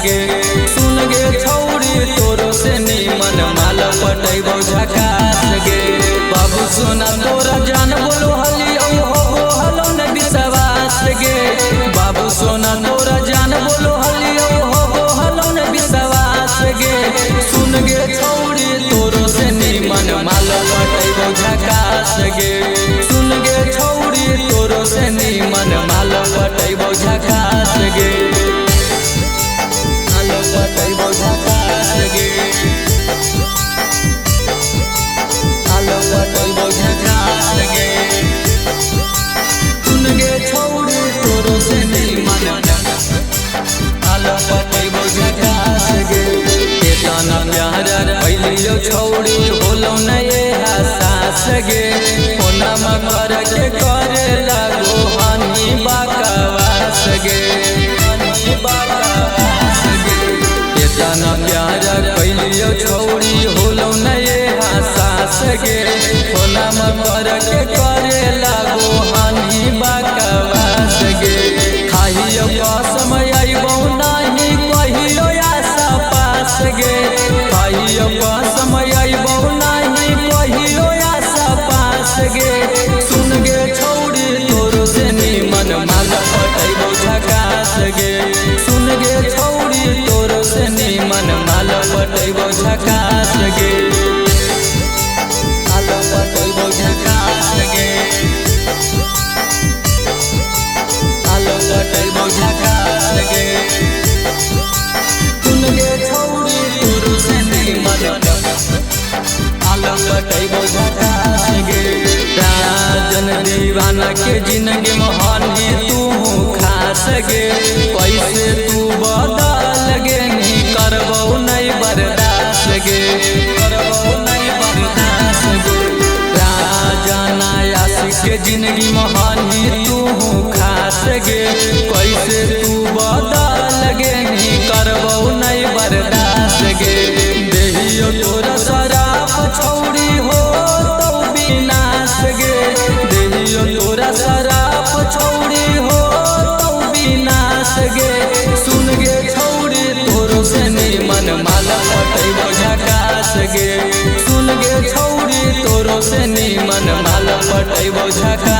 गे। सुन गे छौरी तोरो से नीमन माल पटैबो झकास गे। बाबू सोना तोरा जान बोलो हली हो हलो न विश्वास गे। बाबू सोना तोरा जान बोलो हली हो हलो न विश्वास गे। सुन गे छौरी तोरो से नीमन माल पटैबो झकास गे। सुन गे छौरी तोरो से नीमन माल पटैबो झकास गे। माल पटैबो झकास गे। माल पटैबो झकास गे। सुन गे छौरी तोरो से नीमन माल पटैबो झकास गे। केतना प्यार कैलियो छौरी होलो न ये हसास गे। फोनमा कर के करे लागो हनी बकवास गे। केतना प्यार कैलियो छौरी होलो न ये हसास गे। फोनमा कर के करे लागो हनी बकवास गे। खाइयो कसम अइबो नाही कहियो आशा पास गे। खाइयो कसम अइबो नाही कहियो आशा पास गे। सुन गे छौरी तोरो से नीमन माल पटैबो झकास गे। सुन गे छौरी तोरो से नीमन माल पटैबो झकास गे। माल पटैबो झकास गे। माल पटैबो झकास गे। सुन गे छौरी तोरो से नीमन माल पटैबो झकास गे। राजन दीवाना के जिंदगी मोहनी तू खास गे। कैसे तू बदल गे नी करबो नहीं बर्दाश्त गे। करबो नहीं बर्दाश्त गे। राजन आशिक के जिंदगी मोहनी तू खास गे। कैसे तू बदल गे नी करबो नहीं बर्दाश्त गे। देहियो तोरा शराब छौरी हो तो विनाश गे। देहियो तोरा शराब छौरी हो तो विनाश गे। सुन गे छौरी तोरो से नीमन माल पटैबो झकास गे। सुन गे छौरी तोरो से नीमन माल पटैबो झकास।